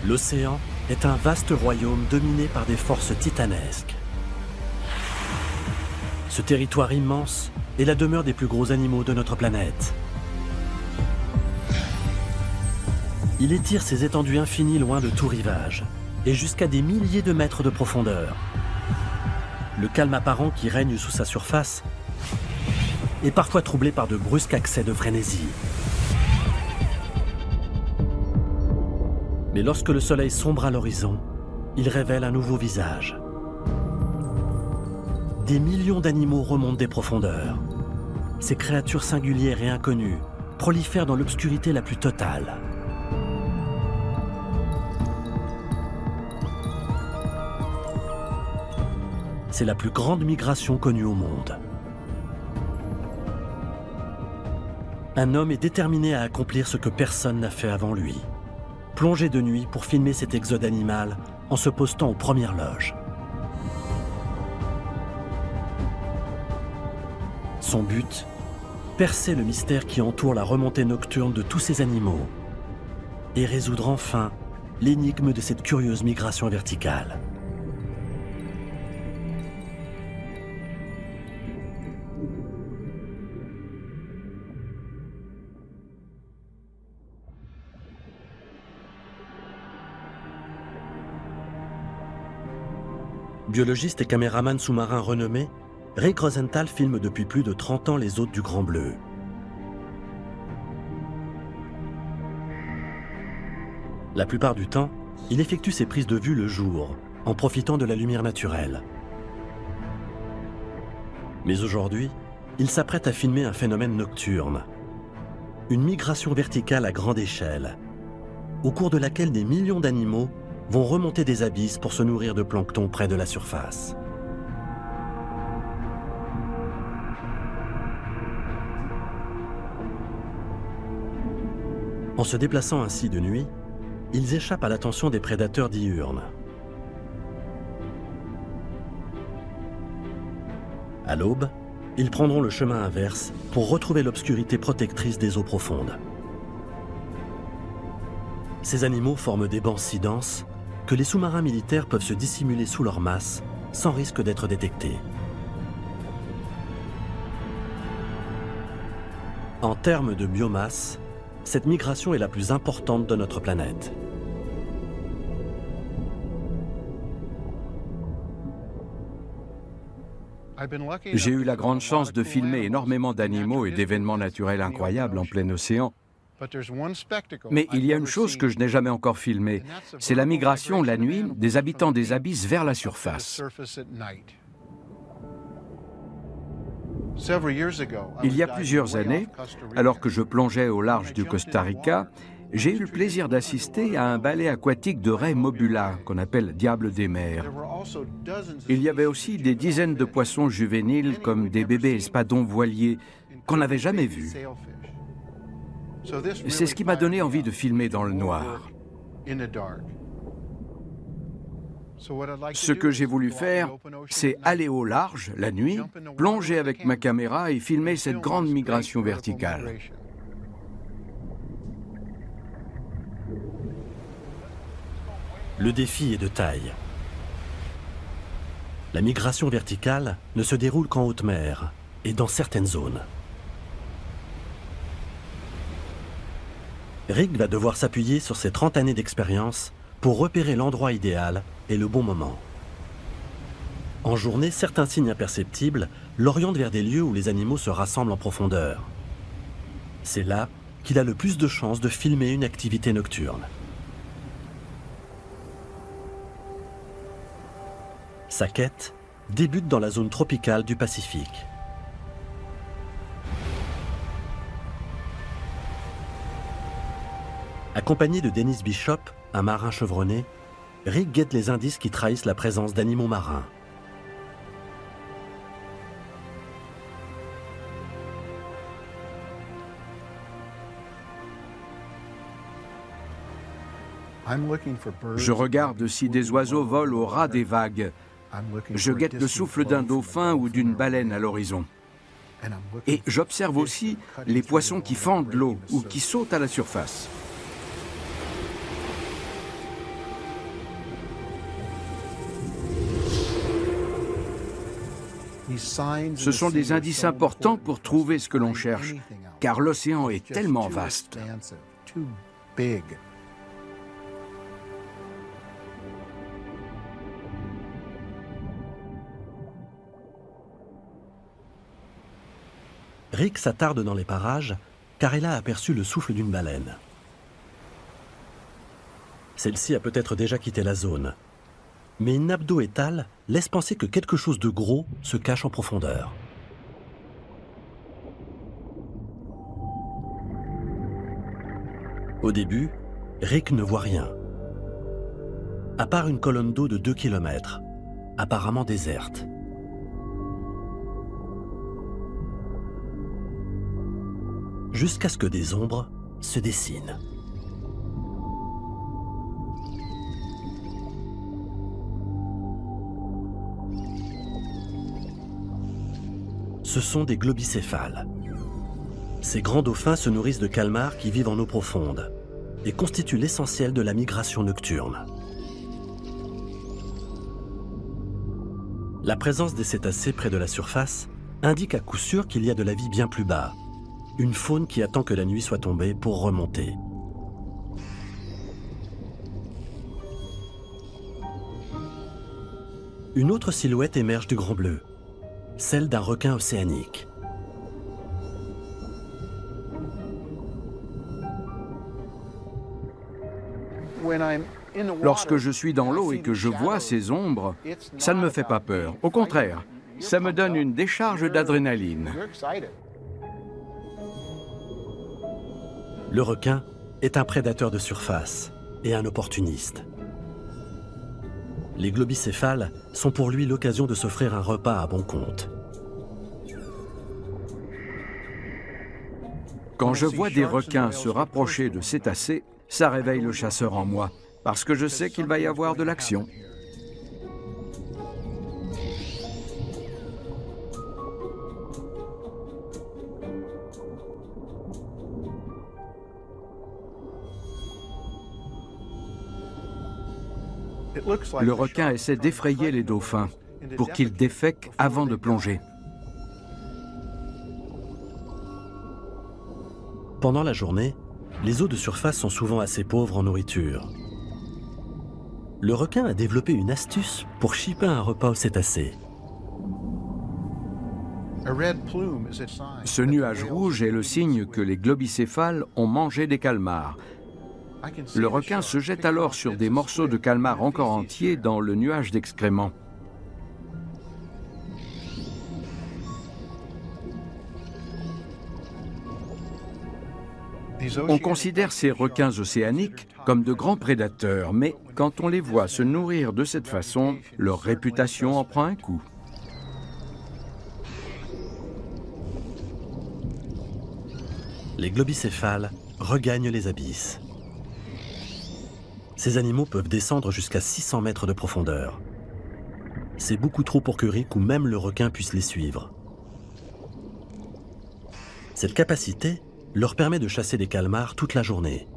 L'océan est un vaste royaume dominé par des forces titanesques. Ce territoire immense est la demeure des plus gros animaux de notre planète. Il étire ses étendues infinies loin de tout rivage, et jusqu'à des milliers de mètres de profondeur. Le calme apparent qui règne sous sa surface est parfois troublé par de brusques accès de frénésie. Mais lorsque le soleil sombre à l'horizon, il révèle un nouveau visage. Des millions d'animaux remontent des profondeurs. Ces créatures singulières et inconnues prolifèrent dans l'obscurité la plus totale. C'est la plus grande migration connue au monde. Un homme est déterminé à accomplir ce que personne n'a fait avant lui. Plonger de nuit pour filmer cet exode animal en se postant aux premières loges. Son but, percer le mystère qui entoure la remontée nocturne de tous ces animaux et résoudre enfin l'énigme de cette curieuse migration verticale. Biologiste et caméraman sous-marin renommé, Rick Rosenthal filme depuis plus de 30 ans les hôtes du Grand Bleu. La plupart du temps, il effectue ses prises de vue le jour, en profitant de la lumière naturelle. Mais aujourd'hui, il s'apprête à filmer un phénomène nocturne. Une migration verticale à grande échelle, au cours de laquelle des millions d'animaux vont remonter des abysses pour se nourrir de plancton près de la surface. En se déplaçant ainsi de nuit, ils échappent à l'attention des prédateurs diurnes. À l'aube, ils prendront le chemin inverse pour retrouver l'obscurité protectrice des eaux profondes. Ces animaux forment des bancs si denses que les sous-marins militaires peuvent se dissimuler sous leur masse sans risque d'être détectés. En termes de biomasse, cette migration est la plus importante de notre planète. J'ai eu la grande chance de filmer énormément d'animaux et d'événements naturels incroyables en plein océan. Mais il y a une chose que je n'ai jamais encore filmée, c'est la migration la nuit des habitants des abysses vers la surface. Il y a plusieurs années, alors que je plongeais au large du Costa Rica, j'ai eu le plaisir d'assister à un ballet aquatique de raie mobula, qu'on appelle diable des mers. Il y avait aussi des dizaines de poissons juvéniles comme des bébés espadons voiliers qu'on n'avait jamais vus. C'est ce qui m'a donné envie de filmer dans le noir. Ce que j'ai voulu faire, c'est aller au large, la nuit, plonger avec ma caméra et filmer cette grande migration verticale. Le défi est de taille. La migration verticale ne se déroule qu'en haute mer et dans certaines zones. Rick va devoir s'appuyer sur ses 30 années d'expérience pour repérer l'endroit idéal et le bon moment. En journée, certains signes imperceptibles l'orientent vers des lieux où les animaux se rassemblent en profondeur. C'est là qu'il a le plus de chances de filmer une activité nocturne. Sa quête débute dans la zone tropicale du Pacifique. Accompagné de Dennis Bishop, un marin chevronné, Rick guette les indices qui trahissent la présence d'animaux marins. Je regarde si des oiseaux volent au ras des vagues. Je guette le souffle d'un dauphin ou d'une baleine à l'horizon. Et j'observe aussi les poissons qui fendent l'eau ou qui sautent à la surface. Ce sont des indices importants pour trouver ce que l'on cherche, car l'océan est tellement vaste. Rick s'attarde dans les parages car il a aperçu le souffle d'une baleine. Celle-ci a peut-être déjà quitté la zone, mais une nappe d'eau étale laisse penser que quelque chose de gros se cache en profondeur. Au début, Rick ne voit rien, à part une colonne d'eau de 2 km, apparemment déserte. Jusqu'à ce que des ombres se dessinent. Ce sont des globicéphales. Ces grands dauphins se nourrissent de calmars qui vivent en eau profonde et constituent l'essentiel de la migration nocturne. La présence des cétacés près de la surface indique à coup sûr qu'il y a de la vie bien plus bas, une faune qui attend que la nuit soit tombée pour remonter. Une autre silhouette émerge du Grand Bleu, celle d'un requin océanique. Lorsque je suis dans l'eau et que je vois ces ombres, ça ne me fait pas peur. Au contraire, ça me donne une décharge d'adrénaline. Le requin est un prédateur de surface et un opportuniste. Les globicéphales sont pour lui l'occasion de s'offrir un repas à bon compte. Quand je vois des requins se rapprocher de cétacés, ça réveille le chasseur en moi, parce que je sais qu'il va y avoir de l'action. Le requin essaie d'effrayer les dauphins pour qu'ils défèquent avant de plonger. Pendant la journée, les eaux de surface sont souvent assez pauvres en nourriture. Le requin a développé une astuce pour chipper un repas aux cétacés. Ce nuage rouge est le signe que les globicéphales ont mangé des calmars. Le requin se jette alors sur des morceaux de calmar encore entiers dans le nuage d'excréments. On considère ces requins océaniques comme de grands prédateurs, mais quand on les voit se nourrir de cette façon, leur réputation en prend un coup. Les globicéphales regagnent les abysses. Ces animaux peuvent descendre jusqu'à 600 mètres de profondeur. C'est beaucoup trop pour que Rick ou même le requin puissent les suivre. Cette capacité leur permet de chasser des calmars toute la journée.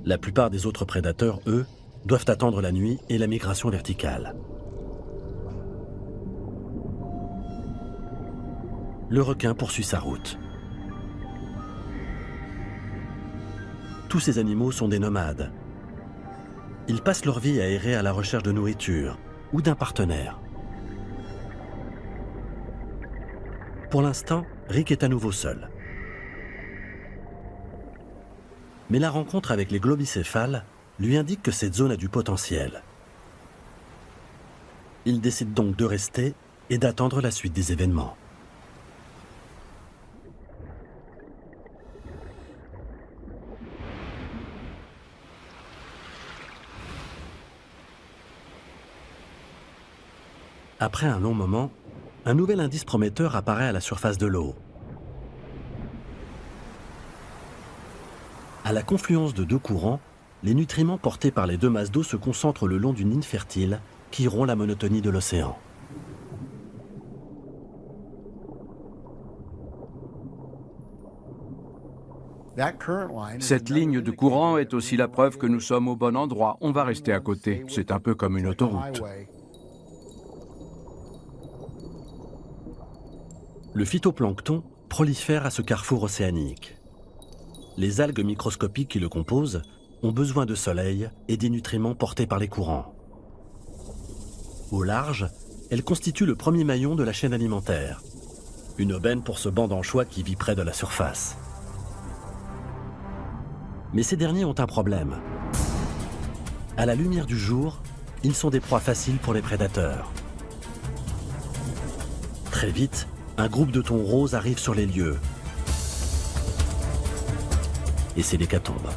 La plupart des autres prédateurs, eux, doivent attendre la nuit et la migration verticale. Le requin poursuit sa route. Tous ces animaux sont des nomades. Ils passent leur vie à errer à la recherche de nourriture ou d'un partenaire. Pour l'instant, Rick est à nouveau seul. Mais la rencontre avec les globicéphales lui indique que cette zone a du potentiel. Il décide donc de rester et d'attendre la suite des événements. Après un long moment, un nouvel indice prometteur apparaît à la surface de l'eau. À la confluence de deux courants, les nutriments portés par les deux masses d'eau se concentrent le long d'une ligne fertile qui rompt la monotonie de l'océan. Cette ligne de courant est aussi la preuve que nous sommes au bon endroit. On va rester à côté. C'est un peu comme une autoroute. Le phytoplancton prolifère à ce carrefour océanique. Les algues microscopiques qui le composent ont besoin de soleil et des nutriments portés par les courants. Au large, elles constituent le premier maillon de la chaîne alimentaire. Une aubaine pour ce banc d'anchois qui vit près de la surface. Mais ces derniers ont un problème. À la lumière du jour, ils sont des proies faciles pour les prédateurs. Très vite, un groupe de thons roses arrive sur les lieux. Et c'est l'hécatombe.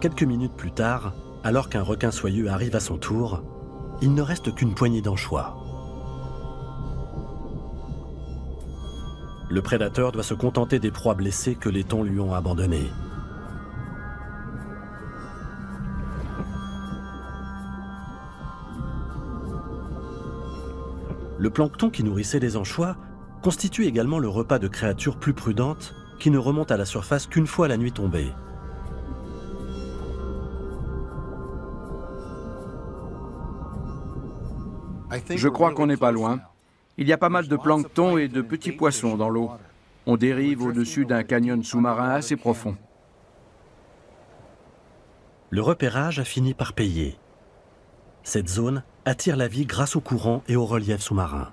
Quelques minutes plus tard, alors qu'un requin soyeux arrive à son tour, il ne reste qu'une poignée d'anchois. Le prédateur doit se contenter des proies blessées que les thons lui ont abandonnées. Le plancton qui nourrissait les anchois constitue également le repas de créatures plus prudentes qui ne remontent à la surface qu'une fois la nuit tombée. Je crois qu'on n'est pas loin. Il y a pas mal de plancton et de petits poissons dans l'eau. On dérive au-dessus d'un canyon sous-marin assez profond. Le repérage a fini par payer. Cette zone attire la vie grâce au courant et au relief sous-marin.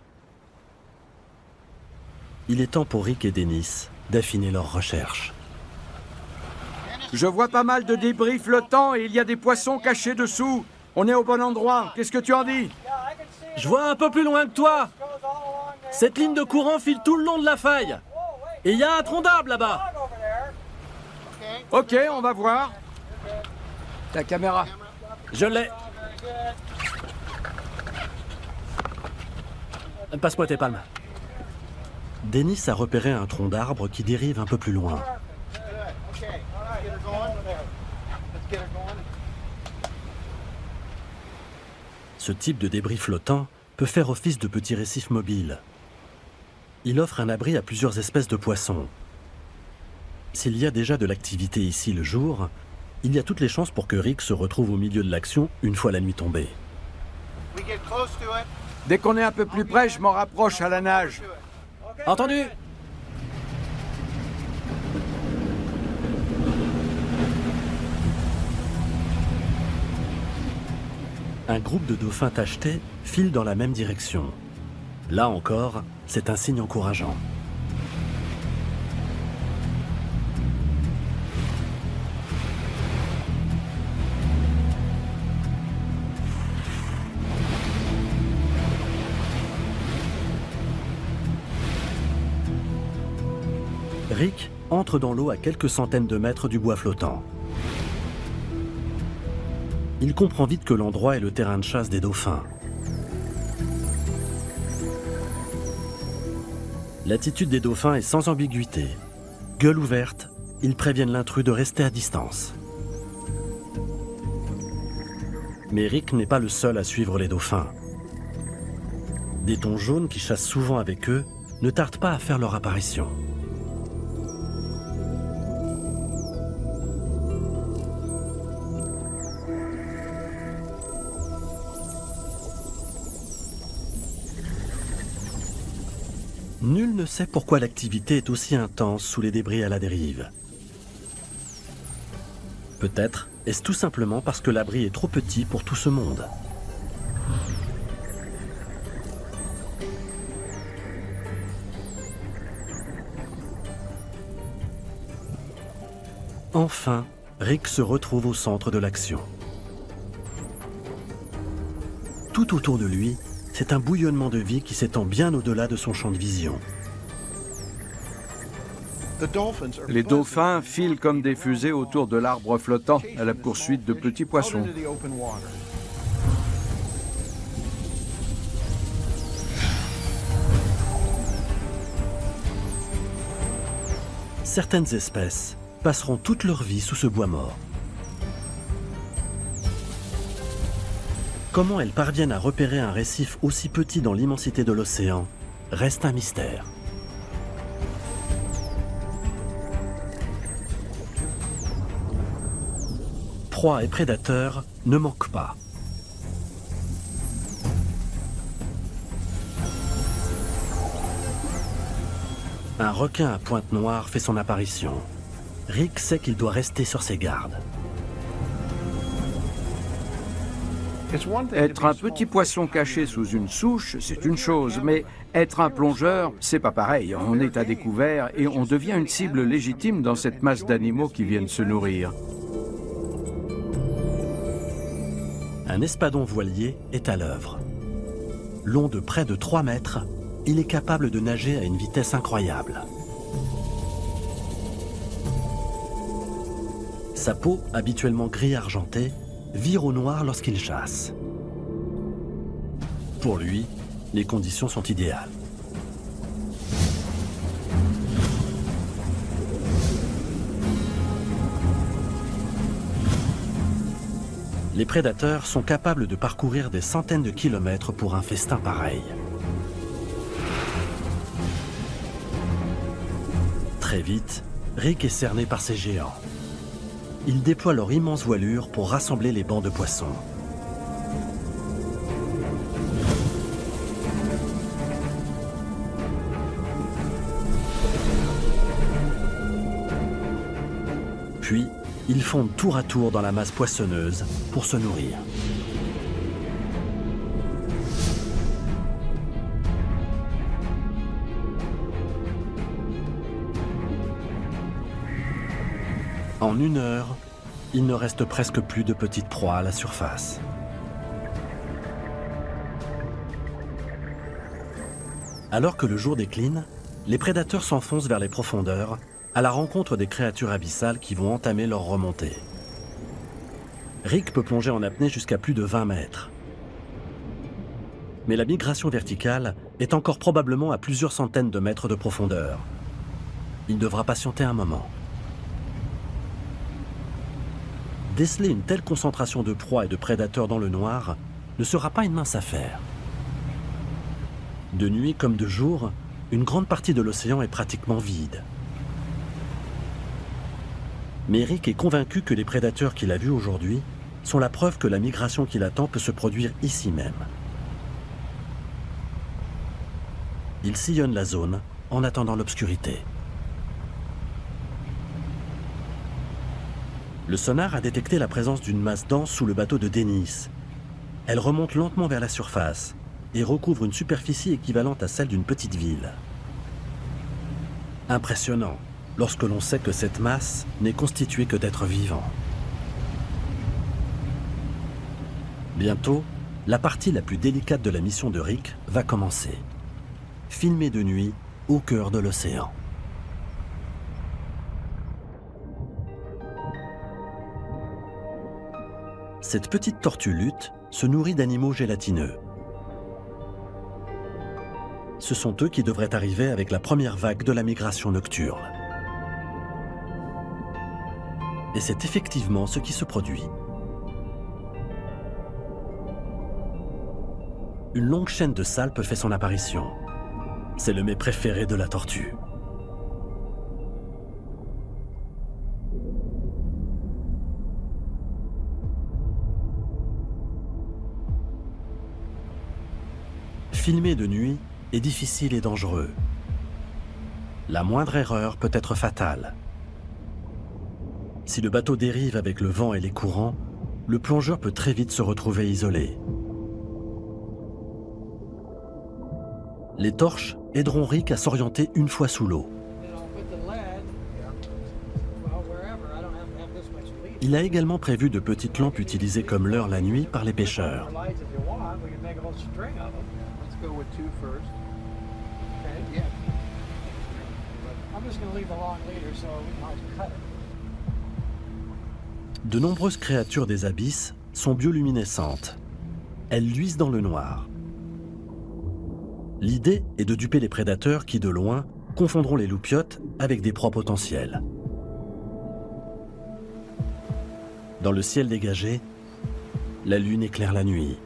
Il est temps pour Rick et Dennis d'affiner leurs recherches. Je vois pas mal de débris flottants et il y a des poissons cachés dessous. On est au bon endroit. Qu'est-ce que tu en dis? Je vois un peu plus loin que toi. Cette ligne de courant file tout le long de la faille. Et il y a un tronc d'arbre là-bas. Ok, on va voir. Ta caméra. Je l'ai. Passe-moi tes palmes. Dennis a repéré un tronc d'arbre qui dérive un peu plus loin. Ce type de débris flottant peut faire office de petit récif mobile. Il offre un abri à plusieurs espèces de poissons. S'il y a déjà de l'activité ici le jour, il y a toutes les chances pour que Rick se retrouve au milieu de l'action une fois la nuit tombée. Dès qu'on est un peu plus près, je m'en rapproche à la nage. Entendu! Un groupe de dauphins tachetés file dans la même direction. Là encore, c'est un signe encourageant. Rick entre dans l'eau à quelques centaines de mètres du bois flottant. Il comprend vite que l'endroit est le terrain de chasse des dauphins. L'attitude des dauphins est sans ambiguïté. Gueule ouverte, ils préviennent l'intrus de rester à distance. Mais Rick n'est pas le seul à suivre les dauphins. Des thons jaunes qui chassent souvent avec eux ne tardent pas à faire leur apparition. Nul ne sait pourquoi l'activité est aussi intense sous les débris à la dérive. Peut-être est-ce tout simplement parce que l'abri est trop petit pour tout ce monde. Enfin, Rick se retrouve au centre de l'action. Tout autour de lui, c'est un bouillonnement de vie qui s'étend bien au-delà de son champ de vision. Les dauphins filent comme des fusées autour de l'arbre flottant à la poursuite de petits poissons. certaines espèces passeront toute leur vie sous ce bois mort. Comment elles parviennent à repérer un récif aussi petit dans l'immensité de l'océan reste un mystère. Proies et prédateurs ne manquent pas. Un requin à pointe noire fait son apparition. Rick sait qu'il doit rester sur ses gardes. Être un petit poisson caché sous une souche, c'est une chose, mais être un plongeur, c'est pas pareil. On est à découvert et on devient une cible légitime dans cette masse d'animaux qui viennent se nourrir. Un espadon voilier est à l'œuvre. Long de près de 3 mètres, il est capable de nager à une vitesse incroyable. Sa peau, habituellement gris argenté, vire au noir lorsqu'il chasse. Pour lui, les conditions sont idéales. Les prédateurs sont capables de parcourir des centaines de kilomètres pour un festin pareil. Très vite, Rick est cerné par ces géants. Ils déploient leur immense voilure pour rassembler les bancs de poissons. Puis, ils fondent tour à tour dans la masse poissonneuse pour se nourrir. En 1 heure, il ne reste presque plus de petites proies à la surface. Alors que le jour décline, les prédateurs s'enfoncent vers les profondeurs à la rencontre des créatures abyssales qui vont entamer leur remontée. Rick peut plonger en apnée jusqu'à plus de 20 mètres. Mais la migration verticale est encore probablement à plusieurs centaines de mètres de profondeur. Il devra patienter un moment. Déceler une telle concentration de proies et de prédateurs dans le noir ne sera pas une mince affaire. De nuit comme de jour, une grande partie de l'océan est pratiquement vide. Mais Rick est convaincu que les prédateurs qu'il a vus aujourd'hui sont la preuve que la migration qu'il attend peut se produire ici même. Il sillonne la zone en attendant l'obscurité. Le sonar a détecté la présence d'une masse dense sous le bateau de Dennis. Elle remonte lentement vers la surface et recouvre une superficie équivalente à celle d'une petite ville. Impressionnant, lorsque l'on sait que cette masse n'est constituée que d'êtres vivants. Bientôt, la partie la plus délicate de la mission de Rick va commencer. Filmer de nuit au cœur de l'océan. Cette petite tortue lutte se nourrit d'animaux gélatineux. Ce sont eux qui devraient arriver avec la première vague de la migration nocturne. Et c'est effectivement ce qui se produit. Une longue chaîne de salpes fait son apparition. C'est le mets préféré de la tortue. Filmer de nuit est difficile et dangereux. La moindre erreur peut être fatale. Si le bateau dérive avec le vent et les courants, le plongeur peut très vite se retrouver isolé. Les torches aideront Rick à s'orienter une fois sous l'eau. Il a également prévu de petites lampes utilisées comme leurre la nuit par les pêcheurs. De nombreuses créatures des abysses sont bioluminescentes. Elles luisent dans le noir. L'idée est de duper les prédateurs qui, de loin, confondront les loupiotes avec des proies potentielles. Dans le ciel dégagé, la lune éclaire la nuit.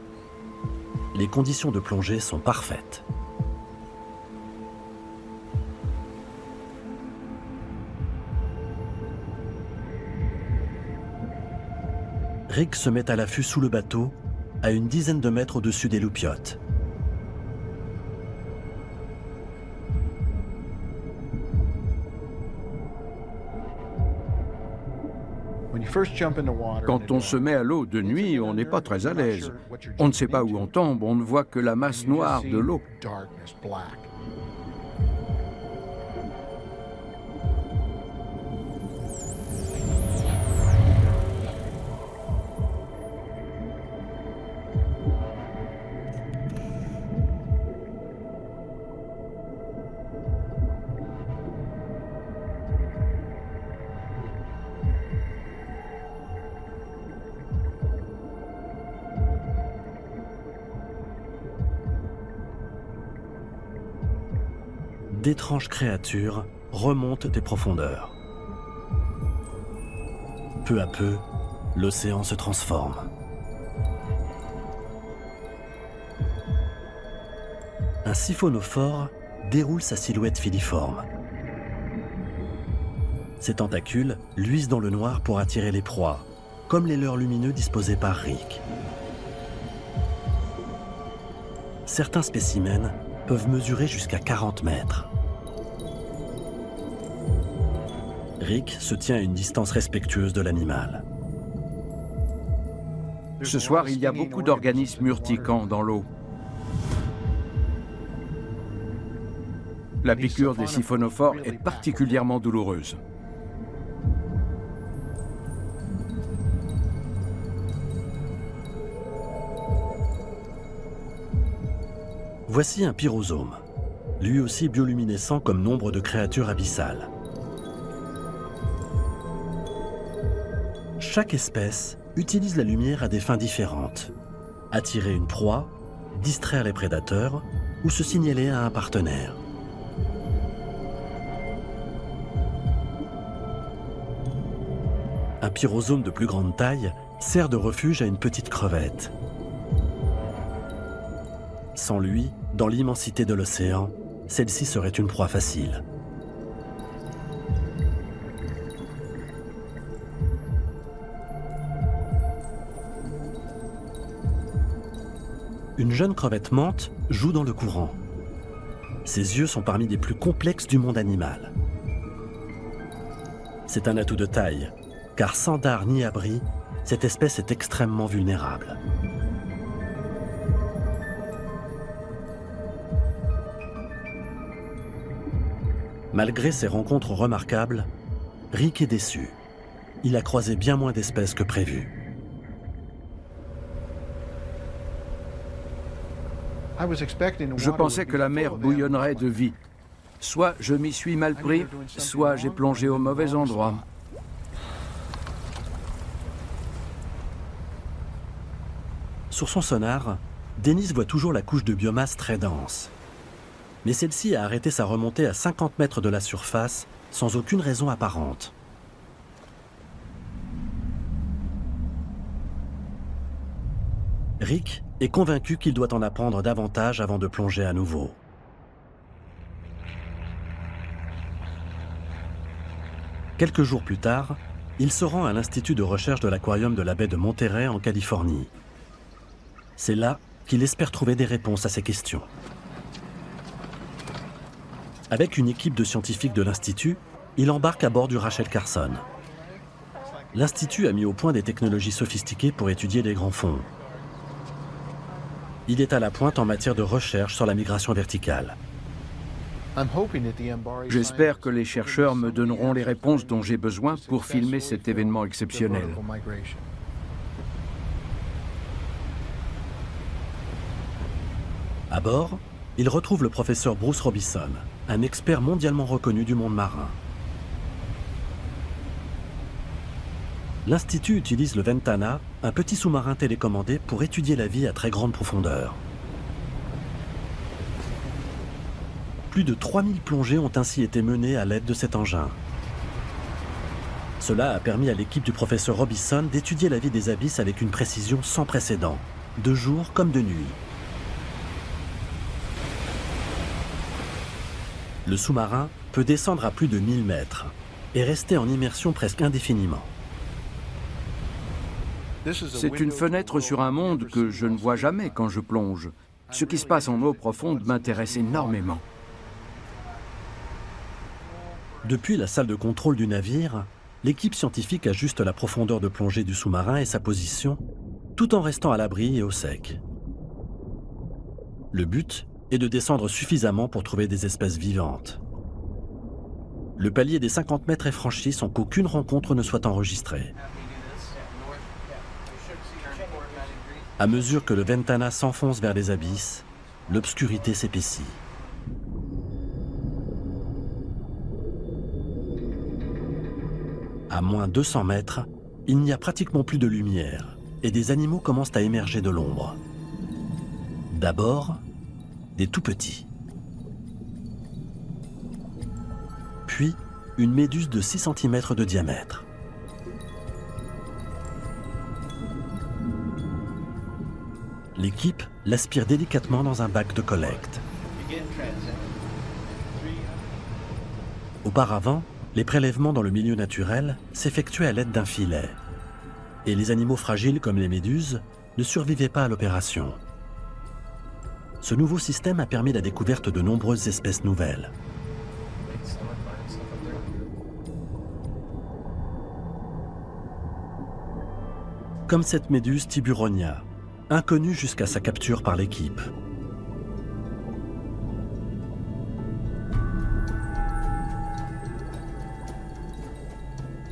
Les conditions de plongée sont parfaites. Rick se met à l'affût sous le bateau, à une dizaine de mètres au-dessus des loupiotes. Quand on se met à l'eau de nuit, on n'est pas très à l'aise. On ne sait pas où on tombe, on ne voit que la masse noire de l'eau. D'étranges créatures remontent des profondeurs. Peu à peu, l'océan se transforme. Un siphonophore déroule sa silhouette filiforme. Ses tentacules luisent dans le noir pour attirer les proies, comme les leurres lumineux disposés par Rick. Certains spécimens peuvent mesurer jusqu'à 40 mètres. Rick se tient à une distance respectueuse de l'animal. Ce soir, il y a beaucoup d'organismes urticants dans l'eau. La piqûre des siphonophores est particulièrement douloureuse. Voici un pyrosome, lui aussi bioluminescent comme nombre de créatures abyssales. Chaque espèce utilise la lumière à des fins différentes. Attirer une proie, distraire les prédateurs ou se signaler à un partenaire. Un pyrosome de plus grande taille sert de refuge à une petite crevette. Sans lui, dans l'immensité de l'océan, celle-ci serait une proie facile. Une jeune crevette mante joue dans le courant. Ses yeux sont parmi les plus complexes du monde animal. C'est un atout de taille, car sans dard ni abri, cette espèce est extrêmement vulnérable. Malgré ces rencontres remarquables, Rick est déçu. Il a croisé bien moins d'espèces que prévu. Je pensais que la mer bouillonnerait de vie. Soit je m'y suis mal pris, soit j'ai plongé au mauvais endroit. Sur son sonar, Dennis voit toujours la couche de biomasse très dense. Mais celle-ci a arrêté sa remontée à 50 mètres de la surface sans aucune raison apparente. Rick est convaincu qu'il doit en apprendre davantage avant de plonger à nouveau. Quelques jours plus tard, il se rend à l'Institut de recherche de l'aquarium de la baie de Monterey en Californie. C'est là qu'il espère trouver des réponses à ces questions. Avec une équipe de scientifiques de l'Institut, il embarque à bord du Rachel Carson. L'Institut a mis au point des technologies sophistiquées pour étudier les grands fonds. Il est à la pointe en matière de recherche sur la migration verticale. J'espère que les chercheurs me donneront les réponses dont j'ai besoin pour filmer cet événement exceptionnel. À bord, il retrouve le professeur Bruce Robison, un expert mondialement reconnu du monde marin. L'Institut utilise le Ventana, un petit sous-marin télécommandé pour étudier la vie à très grande profondeur. Plus de 3000 plongées ont ainsi été menées à l'aide de cet engin. Cela a permis à l'équipe du professeur Robison d'étudier la vie des abysses avec une précision sans précédent, de jour comme de nuit. Le sous-marin peut descendre à plus de 1000 mètres et rester en immersion presque indéfiniment. C'est une fenêtre sur un monde que je ne vois jamais quand je plonge. Ce qui se passe en eau profonde m'intéresse énormément. Depuis la salle de contrôle du navire, l'équipe scientifique ajuste la profondeur de plongée du sous-marin et sa position, tout en restant à l'abri et au sec. Le but est de descendre suffisamment pour trouver des espèces vivantes. Le palier des 50 mètres est franchi sans qu'aucune rencontre ne soit enregistrée. À mesure que le Ventana s'enfonce vers les abysses, l'obscurité s'épaissit. À moins 200 mètres, il n'y a pratiquement plus de lumière et des animaux commencent à émerger de l'ombre. D'abord, des tout petits. Puis, une méduse de 6 cm de diamètre. L'équipe l'aspire délicatement dans un bac de collecte. Auparavant, les prélèvements dans le milieu naturel s'effectuaient à l'aide d'un filet. Et les animaux fragiles comme les méduses ne survivaient pas à l'opération. Ce nouveau système a permis la découverte de nombreuses espèces nouvelles. Comme cette méduse Tiburonia, inconnue jusqu'à sa capture par l'équipe.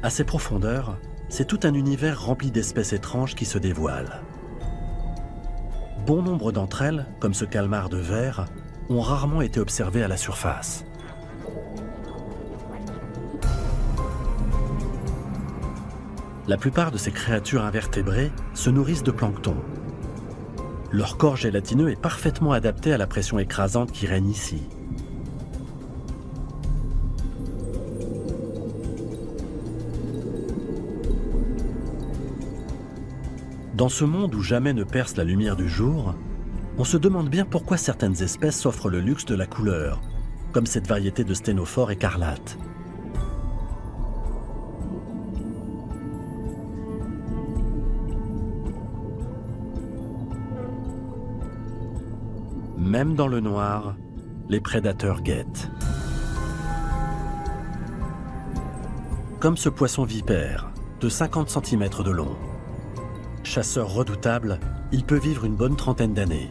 À ces profondeurs, c'est tout un univers rempli d'espèces étranges qui se dévoilent. Bon nombre d'entre elles, comme ce calmar de verre, ont rarement été observées à la surface. La plupart de ces créatures invertébrées se nourrissent de plancton. Leur corps gélatineux est parfaitement adapté à la pression écrasante qui règne ici. Dans ce monde où jamais ne perce la lumière du jour, on se demande bien pourquoi certaines espèces s'offrent le luxe de la couleur, comme cette variété de sténophore écarlate. Même dans le noir, les prédateurs guettent. Comme ce poisson vipère, de 50 cm de long. Chasseur redoutable, il peut vivre une bonne trentaine d'années.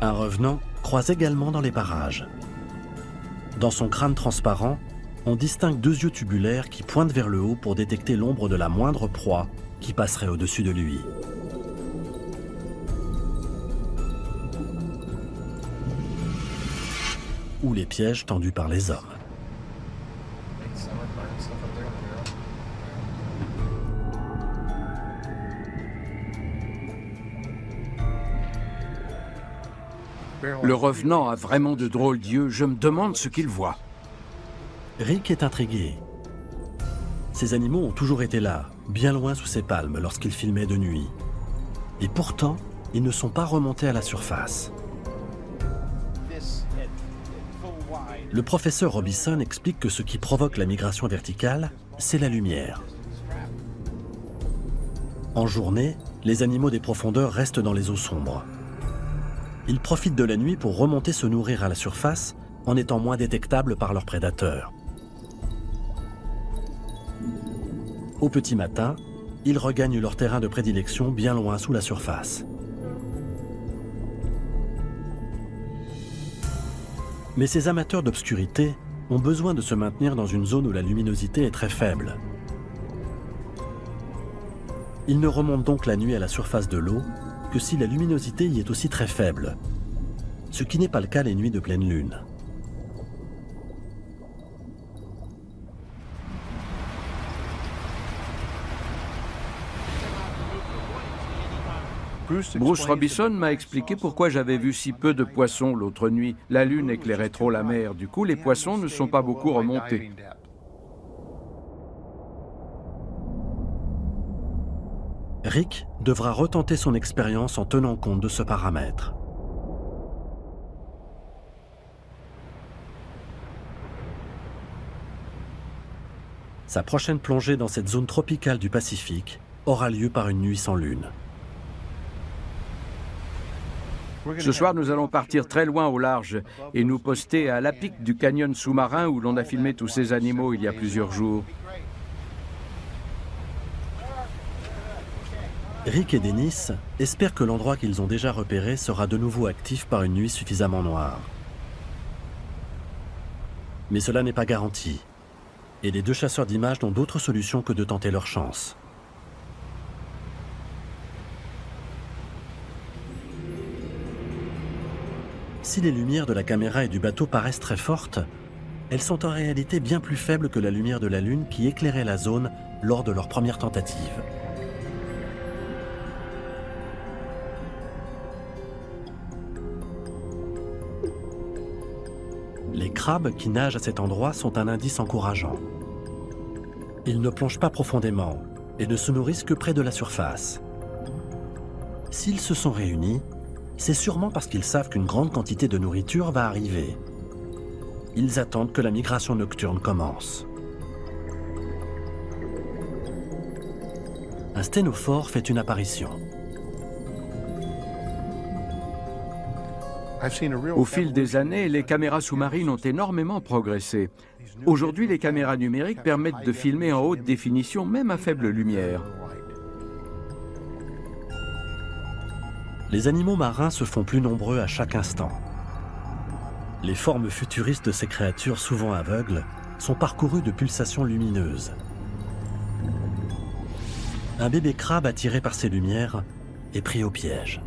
Un revenant croise également dans les parages. Dans son crâne transparent, on distingue deux yeux tubulaires qui pointent vers le haut pour détecter l'ombre de la moindre proie qui passerait au-dessus de lui. Ou les pièges tendus par les hommes. Le revenant a vraiment de drôles d'yeux, je me demande ce qu'il voit. Rick est intrigué. Ces animaux ont toujours été là, bien loin sous ses palmes lorsqu'il filmait de nuit. Et pourtant, ils ne sont pas remontés à la surface. Le professeur Robison explique que ce qui provoque la migration verticale, c'est la lumière. En journée, les animaux des profondeurs restent dans les eaux sombres. Ils profitent de la nuit pour remonter se nourrir à la surface en étant moins détectables par leurs prédateurs. Au petit matin, ils regagnent leur terrain de prédilection bien loin sous la surface. Mais ces amateurs d'obscurité ont besoin de se maintenir dans une zone où la luminosité est très faible. Ils ne remontent donc la nuit à la surface de l'eau que si la luminosité y est aussi très faible, ce qui n'est pas le cas les nuits de pleine lune. Bruce Robison m'a expliqué pourquoi j'avais vu si peu de poissons l'autre nuit. La lune éclairait trop la mer, du coup les poissons ne sont pas beaucoup remontés. Rick devra retenter son expérience en tenant compte de ce paramètre. Sa prochaine plongée dans cette zone tropicale du Pacifique aura lieu par une nuit sans lune. Ce soir, nous allons partir très loin au large et nous poster à la pique du canyon sous-marin où l'on a filmé tous ces animaux il y a plusieurs jours. Rick et Dennis espèrent que l'endroit qu'ils ont déjà repéré sera de nouveau actif par une nuit suffisamment noire. Mais cela n'est pas garanti, et les deux chasseurs d'images n'ont d'autre solution que de tenter leur chance. Si les lumières de la caméra et du bateau paraissent très fortes, elles sont en réalité bien plus faibles que la lumière de la Lune qui éclairait la zone lors de leur première tentative. Les crabes qui nagent à cet endroit sont un indice encourageant. Ils ne plongent pas profondément et ne se nourrissent que près de la surface. S'ils se sont réunis, c'est sûrement parce qu'ils savent qu'une grande quantité de nourriture va arriver. Ils attendent que la migration nocturne commence. Un sténophore fait une apparition. Au fil des années, les caméras sous-marines ont énormément progressé. Aujourd'hui, les caméras numériques permettent de filmer en haute définition, même à faible lumière. Les animaux marins se font plus nombreux à chaque instant. Les formes futuristes de ces créatures, souvent aveugles, sont parcourues de pulsations lumineuses. Un bébé crabe attiré par ces lumières est pris au piège.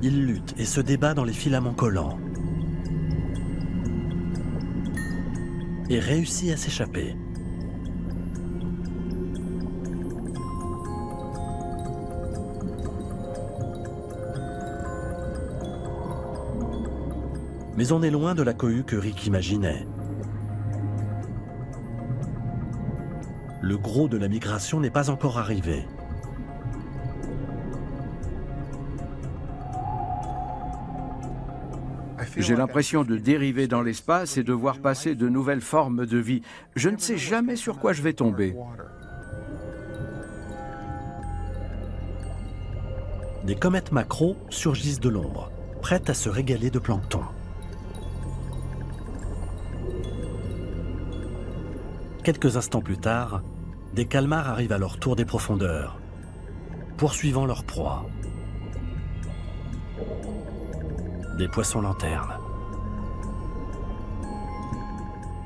Il lutte et se débat dans les filaments collants et réussit à s'échapper. Mais on est loin de la cohue que Rick imaginait. Le gros de la migration n'est pas encore arrivé. J'ai l'impression de dériver dans l'espace et de voir passer de nouvelles formes de vie. Je ne sais jamais sur quoi je vais tomber. Des comètes macro surgissent de l'ombre, prêtes à se régaler de plancton. Quelques instants plus tard, des calmars arrivent à leur tour des profondeurs, poursuivant leur proie. Des poissons lanternes.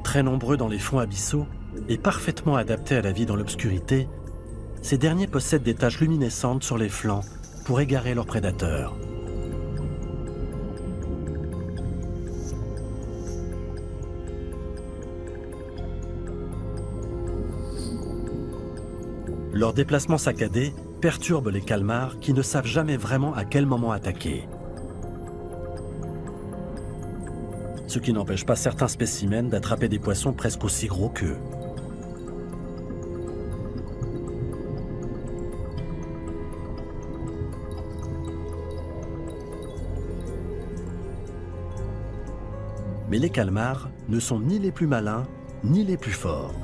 Très nombreux dans les fonds abyssaux et parfaitement adaptés à la vie dans l'obscurité, ces derniers possèdent des taches luminescentes sur les flancs pour égarer leurs prédateurs. Leur déplacement saccadé perturbe les calmars qui ne savent jamais vraiment à quel moment attaquer. Ce qui n'empêche pas certains spécimens d'attraper des poissons presque aussi gros qu'eux. Mais les calmars ne sont ni les plus malins, ni les plus forts.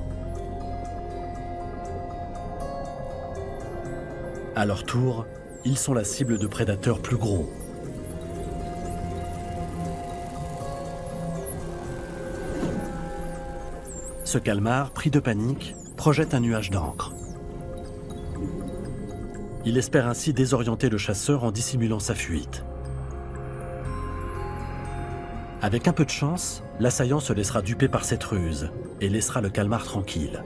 À leur tour, ils sont la cible de prédateurs plus gros. Ce calmar, pris de panique, projette un nuage d'encre. Il espère ainsi désorienter le chasseur en dissimulant sa fuite. Avec un peu de chance, l'assaillant se laissera duper par cette ruse et laissera le calmar tranquille.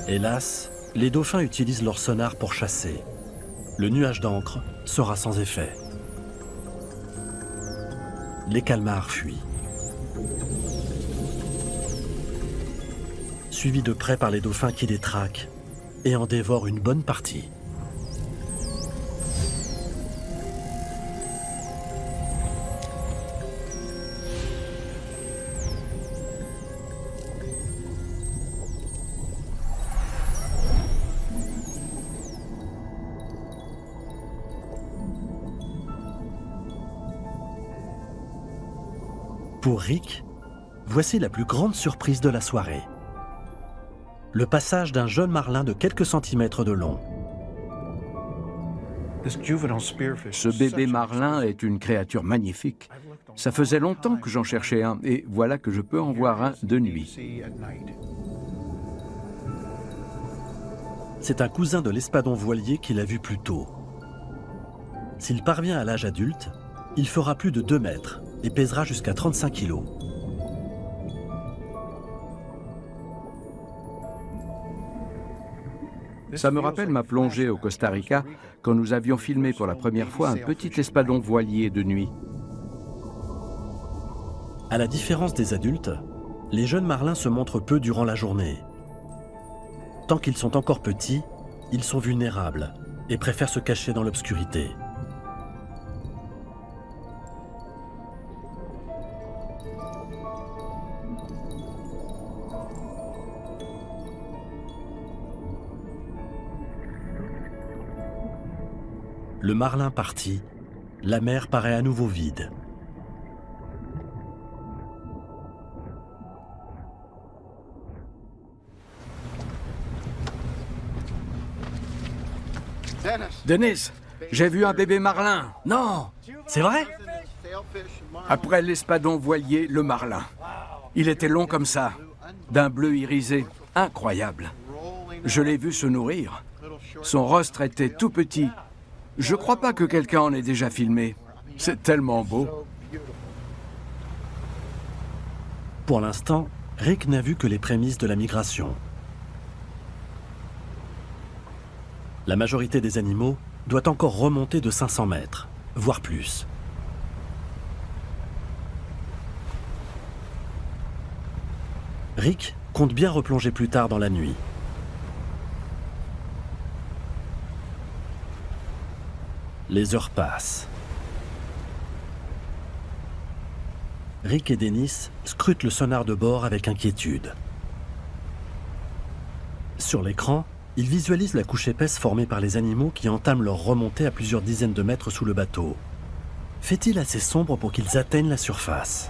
Hélas, les dauphins utilisent leur sonar pour chasser. Le nuage d'encre sera sans effet. Les calmars fuient. suivis de près par les dauphins qui les traquent et en dévorent une bonne partie. Pour Rick, voici la plus grande surprise de la soirée. Le passage d'un jeune marlin de quelques centimètres de long. Ce bébé marlin est une créature magnifique. Ça faisait longtemps que j'en cherchais un, et voilà que je peux en voir un de nuit. C'est un cousin de l'espadon voilier qui l'a vu plus tôt. S'il parvient à l'âge adulte, il fera plus de 2 mètres et pèsera jusqu'à 35 kilos. Ça me rappelle ma plongée au Costa Rica, quand nous avions filmé pour la première fois un petit espadon voilier de nuit. À la différence des adultes, les jeunes marlins se montrent peu durant la journée. Tant qu'ils sont encore petits, ils sont vulnérables et préfèrent se cacher dans l'obscurité. Le marlin parti, la mer paraît à nouveau vide. Dennis, j'ai vu un bébé marlin. Non! C'est vrai? Après l'espadon voilier, le marlin. Il était long comme ça, d'un bleu irisé, incroyable. Je l'ai vu se nourrir. Son rostre était tout petit. Je crois pas que quelqu'un en ait déjà filmé. C'est tellement beau. Pour l'instant, Rick n'a vu que les prémices de la migration. La majorité des animaux doit encore remonter de 500 mètres, voire plus. Rick compte bien replonger plus tard dans la nuit. Les heures passent. Rick et Dennis scrutent le sonar de bord avec inquiétude. Sur l'écran, ils visualisent la couche épaisse formée par les animaux qui entament leur remontée à plusieurs dizaines de mètres sous le bateau. Fait-il assez sombre pour qu'ils atteignent la surface?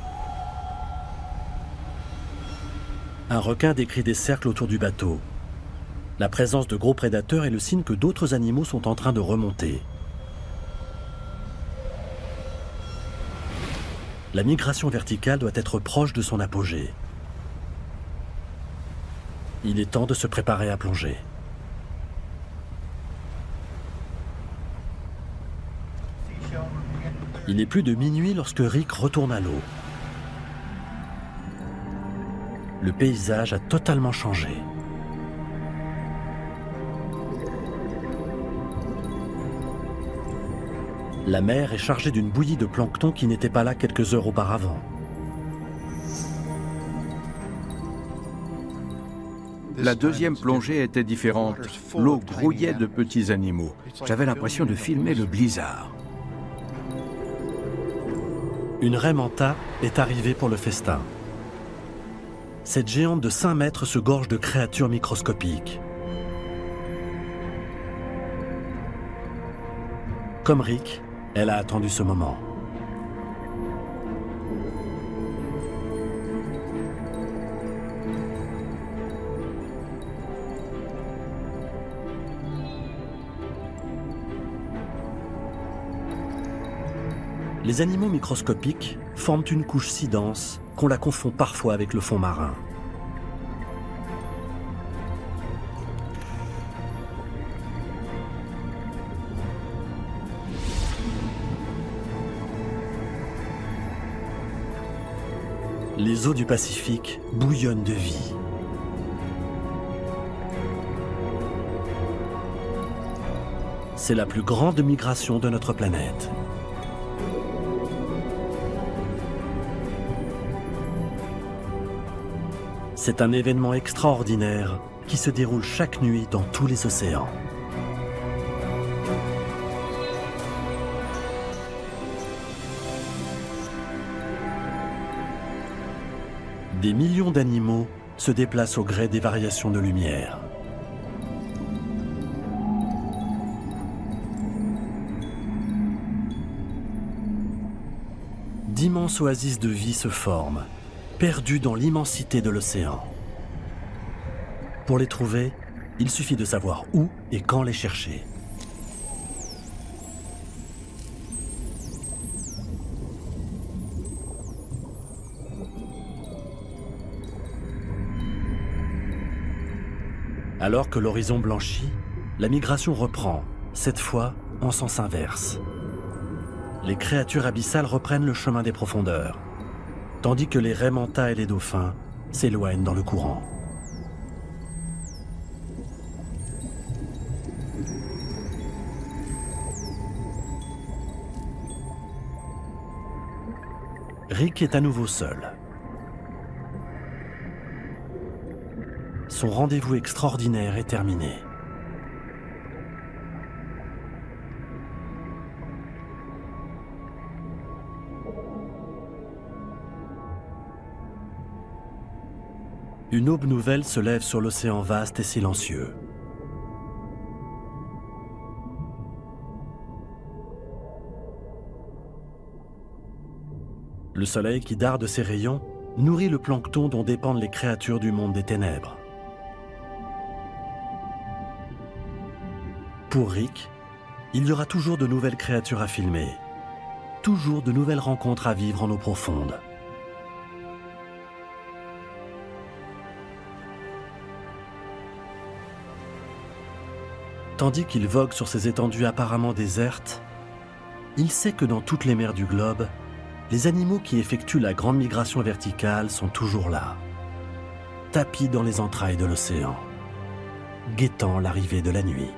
Un requin décrit des cercles autour du bateau. La présence de gros prédateurs est le signe que d'autres animaux sont en train de remonter. La migration verticale doit être proche de son apogée. Il est temps de se préparer à plonger. Il est plus de minuit lorsque Rick retourne à l'eau. Le paysage a totalement changé. La mer est chargée d'une bouillie de plancton qui n'était pas là quelques heures auparavant. La deuxième plongée était différente. L'eau grouillait de petits animaux. J'avais l'impression de filmer le blizzard. Une raie manta est arrivée pour le festin. Cette géante de 5 mètres se gorge de créatures microscopiques. Comme Rick, elle a attendu ce moment. Les animaux microscopiques forment une couche si dense qu'on la confond parfois avec le fond marin. Les eaux du Pacifique bouillonnent de vie. C'est la plus grande migration de notre planète. C'est un événement extraordinaire qui se déroule chaque nuit dans tous les océans. Des millions d'animaux se déplacent au gré des variations de lumière. D'immenses oasis de vie se forment, perdues dans l'immensité de l'océan. Pour les trouver, il suffit de savoir où et quand les chercher. Alors que l'horizon blanchit, la migration reprend, cette fois en sens inverse. Les créatures abyssales reprennent le chemin des profondeurs, tandis que les raies mantas et les dauphins s'éloignent dans le courant. Rick est à nouveau seul. Son rendez-vous extraordinaire est terminé. Une aube nouvelle se lève sur l'océan vaste et silencieux. Le soleil qui darde ses rayons nourrit le plancton dont dépendent les créatures du monde des ténèbres. Pour Rick, il y aura toujours de nouvelles créatures à filmer, toujours de nouvelles rencontres à vivre en eau profonde. Tandis qu'il vogue sur ces étendues apparemment désertes, il sait que dans toutes les mers du globe, les animaux qui effectuent la grande migration verticale sont toujours là, tapis dans les entrailles de l'océan, guettant l'arrivée de la nuit.